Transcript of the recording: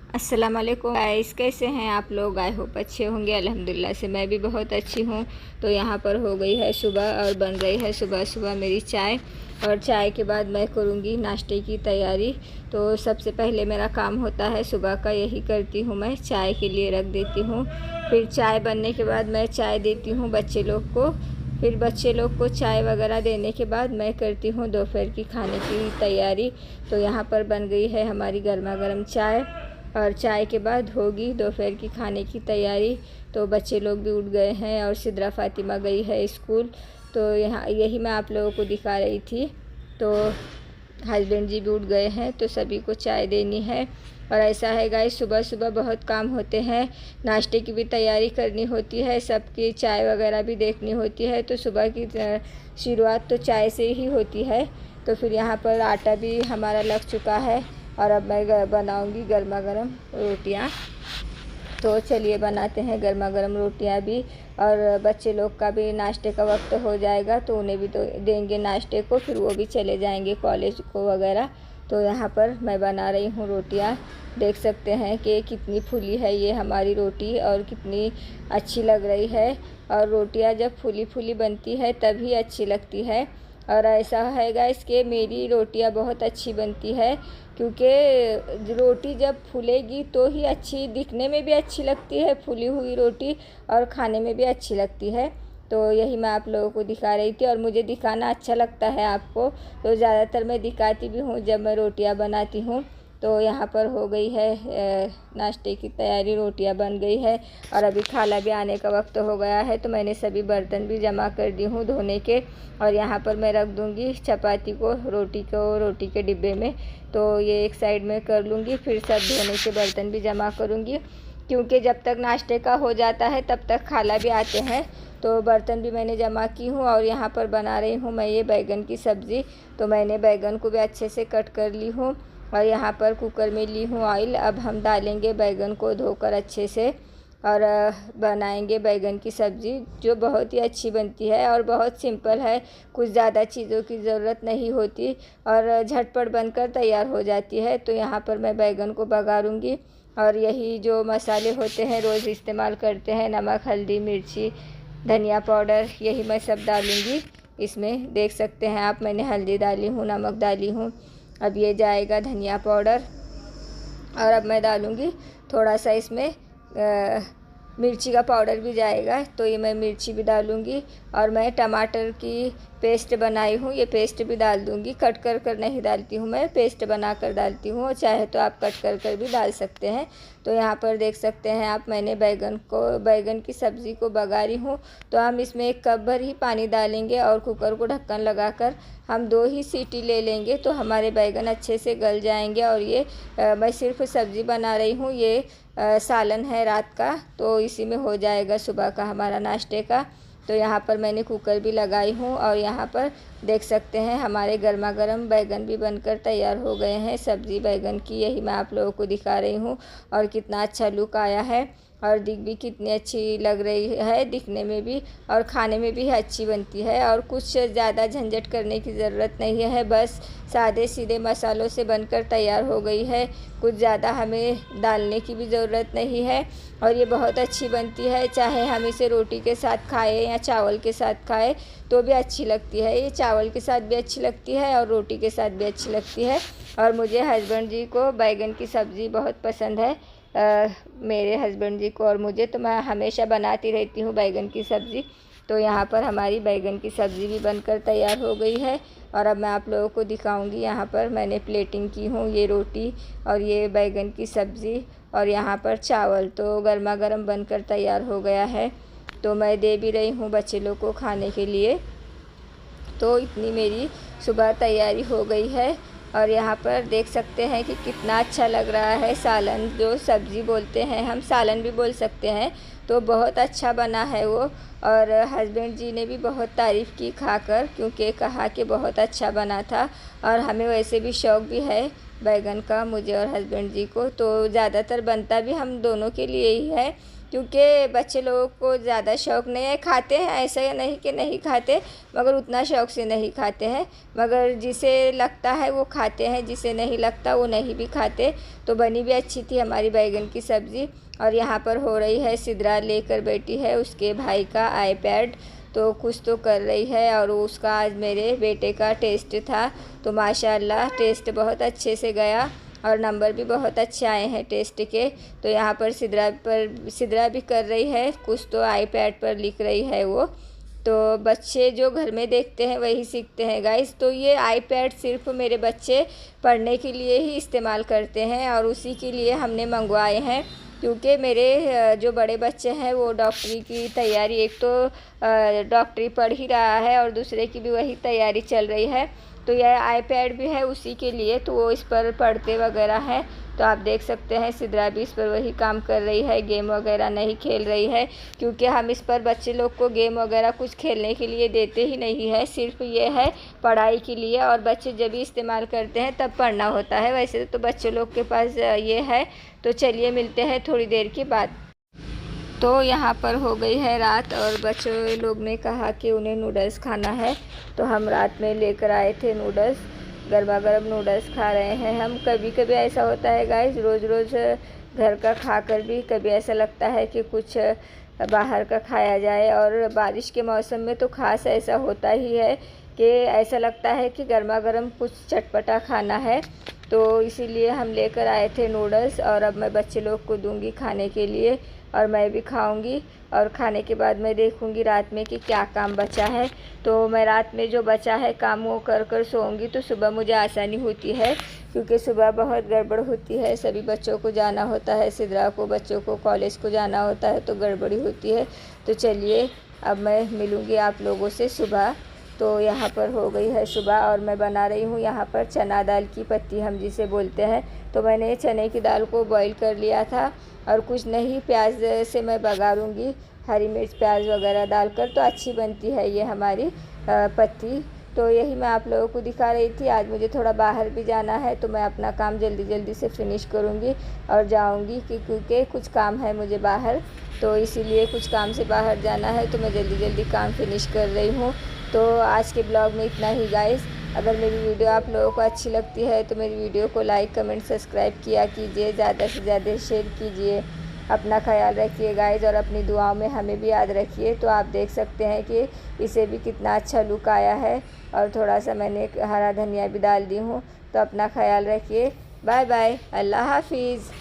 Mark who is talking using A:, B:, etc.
A: अस्सलाम वालेकुम गाइस, कैसे हैं आप लोग। आई होप अच्छे होंगे। अल्हम्दुलिल्लाह से मैं भी बहुत अच्छी हूँ। तो यहाँ पर हो गई है सुबह और बन रही है सुबह सुबह मेरी चाय। और चाय के बाद मैं करूँगी नाश्ते की तैयारी। तो सबसे पहले मेरा काम होता है सुबह का, यही करती हूँ मैं, चाय के लिए रख देती हूँ। फिर चाय बनने के बाद मैं चाय देती हूँ बच्चे लोग को। फिर बच्चे लोग को चाय वगैरह देने के बाद मैं करती हूँ दोपहर की खाने की तैयारी। तो यहाँ पर बन गई है हमारी गर्मा गर्म चाय और चाय के बाद होगी दोपहर की खाने की तैयारी। तो बच्चे लोग भी उठ गए हैं और सिद्रा फ़ातिमा गई है स्कूल। तो यहाँ यही मैं आप लोगों को दिखा रही थी। तो हस्बैंड जी भी उठ गए हैं तो सभी को चाय देनी है। और ऐसा है गाइस, सुबह सुबह बहुत काम होते हैं। नाश्ते की भी तैयारी करनी होती है, सबकी चाय वगैरह भी देखनी होती है। तो सुबह की शुरुआत तो चाय से ही होती है। तो फिर यहाँ पर आटा भी हमारा लग चुका है और अब मैं बनाऊंगी गर्मा गर्म रोटियाँ। तो चलिए बनाते हैं गर्मा गर्म रोटियाँ भी। और बच्चे लोग का भी नाश्ते का वक्त हो जाएगा तो उन्हें भी तो देंगे नाश्ते को, फिर वो भी चले जाएंगे कॉलेज को वगैरह। तो यहाँ पर मैं बना रही हूँ रोटियाँ। देख सकते हैं कि कितनी फूली है ये हमारी रोटी और कितनी अच्छी लग रही है। और रोटियाँ जब फूली फूली बनती है तभी अच्छी लगती है। और ऐसा है गाइस कि मेरी रोटियां बहुत अच्छी बनती है, क्योंकि रोटी जब फूलेगी तो ही अच्छी, दिखने में भी अच्छी लगती है फूली हुई रोटी, और खाने में भी अच्छी लगती है। तो यही मैं आप लोगों को दिखा रही थी और मुझे दिखाना अच्छा लगता है आपको, तो ज़्यादातर मैं दिखाती भी हूँ जब मैं रोटियां बनाती हूँ। तो यहाँ पर हो गई है नाश्ते की तैयारी, रोटियां बन गई है और अभी खाला भी आने का वक्त हो गया है। तो मैंने सभी बर्तन भी जमा कर दी हूँ धोने के। और यहाँ पर मैं रख दूँगी चपाती को रोटी के डिब्बे में। तो ये एक साइड में कर लूँगी, फिर सब धोने के बर्तन भी जमा करूँगी, क्योंकि जब तक नाश्ते का हो जाता है तब तक खाला भी आते हैं। तो बर्तन भी मैंने जमा की हूँ। और यहाँ पर बना रही हूँ मैं ये बैगन की सब्ज़ी। तो मैंने बैगन को भी अच्छे से कट कर ली हूँ और यहाँ पर कुकर में ली हूँ ऑयल। अब हम डालेंगे बैगन को धोकर अच्छे से और बनाएंगे बैगन की सब्ज़ी, जो बहुत ही अच्छी बनती है और बहुत सिंपल है। कुछ ज़्यादा चीज़ों की ज़रूरत नहीं होती और झटपट बनकर तैयार हो जाती है। तो यहाँ पर मैं बैगन को बघारूँगी और यही जो मसाले होते हैं रोज़ इस्तेमाल करते हैं, नमक, हल्दी, मिर्ची, धनिया पाउडर, यही मैं सब डालूँगी इसमें। देख सकते हैं आप, मैंने हल्दी डाली हूँ, नमक डाली हूँ। अब ये जाएगा धनिया पाउडर और अब मैं डालूँगी थोड़ा सा इसमें मिर्ची का पाउडर भी जाएगा। तो ये मैं मिर्ची भी डालूँगी और मैं टमाटर की पेस्ट बनाई हूँ, ये पेस्ट भी डाल दूँगी। कट कर कर नहीं डालती हूँ मैं, पेस्ट बना कर डालती हूँ, चाहे तो आप कट कर कर भी डाल सकते हैं। तो यहाँ पर देख सकते हैं आप, मैंने बैगन की सब्ज़ी को बघारी हूँ। तो हम इसमें 1 कप भर ही पानी डालेंगे और कुकर को ढक्कन लगाकर हम 2 ही सीटी ले लेंगे तो हमारे बैगन अच्छे से गल जाएंगे। और ये मैं सिर्फ सब्ज़ी बना रही हूँ, ये सालन है रात का, तो इसी में हो जाएगा सुबह का हमारा नाश्ते का। तो यहाँ पर मैंने कुकर भी लगाई हूँ और यहाँ पर देख सकते हैं हमारे गर्मा गर्म बैगन भी बनकर तैयार हो गए हैं। सब्ज़ी बैगन की यही मैं आप लोगों को दिखा रही हूँ और कितना अच्छा लुक आया है और दिख भी कितनी अच्छी लग रही है, दिखने में भी और खाने में भी अच्छी बनती है। और कुछ ज़्यादा झंझट करने की ज़रूरत नहीं है, बस सादे सीधे मसालों से बनकर तैयार हो गई है। कुछ ज़्यादा हमें डालने की भी ज़रूरत नहीं है और ये बहुत अच्छी बनती है। चाहे हम इसे रोटी के साथ खाएं या चावल के साथ खाएं तो भी अच्छी लगती है। ये चावल के साथ भी अच्छी लगती है और रोटी के साथ भी अच्छी लगती है। और मुझे हस्बैंड जी को बैगन की सब्ज़ी बहुत पसंद है, मेरे हस्बैंड जी को और मुझे, तो मैं हमेशा बनाती रहती हूँ बैगन की सब्ज़ी। तो यहाँ पर हमारी बैगन की सब्ज़ी भी बनकर तैयार हो गई है और अब मैं आप लोगों को दिखाऊंगी। यहाँ पर मैंने प्लेटिंग की हूँ, ये रोटी और ये बैगन की सब्ज़ी और यहाँ पर चावल। तो गर्मा गर्म बनकर तैयार हो गया है, तो मैं दे भी रही हूँ बच्चे लोग को खाने के लिए। तो इतनी मेरी सुबह तैयारी हो गई है। और यहाँ पर देख सकते हैं कि कितना अच्छा लग रहा है। सालन, जो सब्ज़ी बोलते हैं हम, सालन भी बोल सकते हैं। तो बहुत अच्छा बना है वो। और हस्बैंड जी ने भी बहुत तारीफ़ की खाकर, क्योंकि कहा कि बहुत अच्छा बना था। और हमें वैसे भी शौक़ भी है बैगन का, मुझे और हस्बैंड जी को, तो ज़्यादातर बनता भी हम दोनों के लिए ही है, क्योंकि बच्चे लोगों को ज़्यादा शौक़ नहीं है। खाते हैं, ऐसा नहीं कि नहीं खाते, मगर उतना शौक़ से नहीं खाते हैं। मगर जिसे लगता है वो खाते हैं, जिसे नहीं लगता वो नहीं भी खाते। तो बनी भी अच्छी थी हमारी बैगन की सब्ज़ी। और यहाँ पर हो रही है, सिद्रा लेकर बैठी है उसके भाई का आईपैड, तो कुछ तो कर रही है। और उसका आज मेरे बेटे का टेस्ट था, तो माशाल्लाह टेस्ट बहुत अच्छे से गया और नंबर भी बहुत अच्छे आए हैं टेस्ट के। तो यहाँ पर सिद्रा भी कर रही है कुछ, तो आईपैड पर लिख रही है वो। तो बच्चे जो घर में देखते हैं वही सीखते हैं गाइस। तो ये आईपैड सिर्फ मेरे बच्चे पढ़ने के लिए ही इस्तेमाल करते हैं और उसी के लिए हमने मंगवाए हैं, क्योंकि मेरे जो बड़े बच्चे हैं वो डॉक्टरी की तैयारी, एक तो डॉक्टरी पढ़ ही रहा है और दूसरे की भी वही तैयारी चल रही है। तो यह आईपैड भी है उसी के लिए, तो वो इस पर पढ़ते वगैरह हैं। तो आप देख सकते हैं सिद्रा भी इस पर वही काम कर रही है, गेम वगैरह नहीं खेल रही है, क्योंकि हम इस पर बच्चे लोग को गेम वगैरह कुछ खेलने के लिए देते ही नहीं है, सिर्फ ये है पढ़ाई के लिए। और बच्चे जब भी इस्तेमाल करते हैं तब पढ़ना होता है, वैसे तो बच्चों लोग के पास ये है। तो चलिए मिलते हैं थोड़ी देर के बाद। तो यहाँ पर हो गई है रात और बच्चों लोग ने कहा कि उन्हें नूडल्स खाना है, तो हम रात में लेकर आए थे नूडल्स। गर्मा गर्म नूडल्स खा रहे हैं हम। कभी कभी ऐसा होता है गाइस, रोज़ रोज़ घर का खाकर भी कभी ऐसा लगता है कि कुछ बाहर का खाया जाए। और बारिश के मौसम में तो ख़ास ऐसा होता ही है कि ऐसा लगता है कि गर्मा गर्म कुछ चटपटा खाना है। तो इसीलिए हम लेकर आए थे नूडल्स, और अब मैं बच्चे लोग को दूंगी खाने के लिए और मैं भी खाऊंगी। और खाने के बाद मैं देखूंगी रात में कि क्या काम बचा है। तो मैं रात में जो बचा है काम वो कर कर सोऊंगी, तो सुबह मुझे आसानी होती है, क्योंकि सुबह बहुत गड़बड़ होती है। सभी बच्चों को जाना होता है, सिद्रा को बच्चों को कॉलेज को जाना होता है, तो गड़बड़ी होती है। तो चलिए अब मैं मिलूँगी आप लोगों से सुबह। तो यहाँ पर हो गई है सुबह और मैं बना रही हूँ यहाँ पर चना दाल की पत्ती, हम जिसे बोलते हैं। तो मैंने चने की दाल को बॉईल कर लिया था और कुछ नहीं, प्याज से मैं बघारूँगी, हरी मिर्च प्याज वगैरह डालकर, तो अच्छी बनती है ये हमारी पत्ती। तो यही मैं आप लोगों को दिखा रही थी। आज मुझे थोड़ा बाहर भी जाना है, तो मैं अपना काम जल्दी जल्दी से फिनिश करूँगी और जाऊँगी, क्योंकि कुछ काम है मुझे बाहर, तो इसीलिए कुछ काम से बाहर जाना है, तो मैं जल्दी जल्दी काम फिनिश कर रही हूँ। तो आज के ब्लॉग में इतना ही गाइस। अगर मेरी वीडियो आप लोगों को अच्छी लगती है तो मेरी वीडियो को लाइक कमेंट सब्सक्राइब किया कीजिए, ज़्यादा से ज़्यादा शेयर कीजिए। अपना ख्याल रखिए गाइस और अपनी दुआओं में हमें भी याद रखिए। तो आप देख सकते हैं कि इसे भी कितना अच्छा लुक आया है, और थोड़ा सा मैंने हरा धनिया भी डाल दी हूँ। तो अपना ख्याल रखिए। बाय बाय, अल्लाह हाफिज़।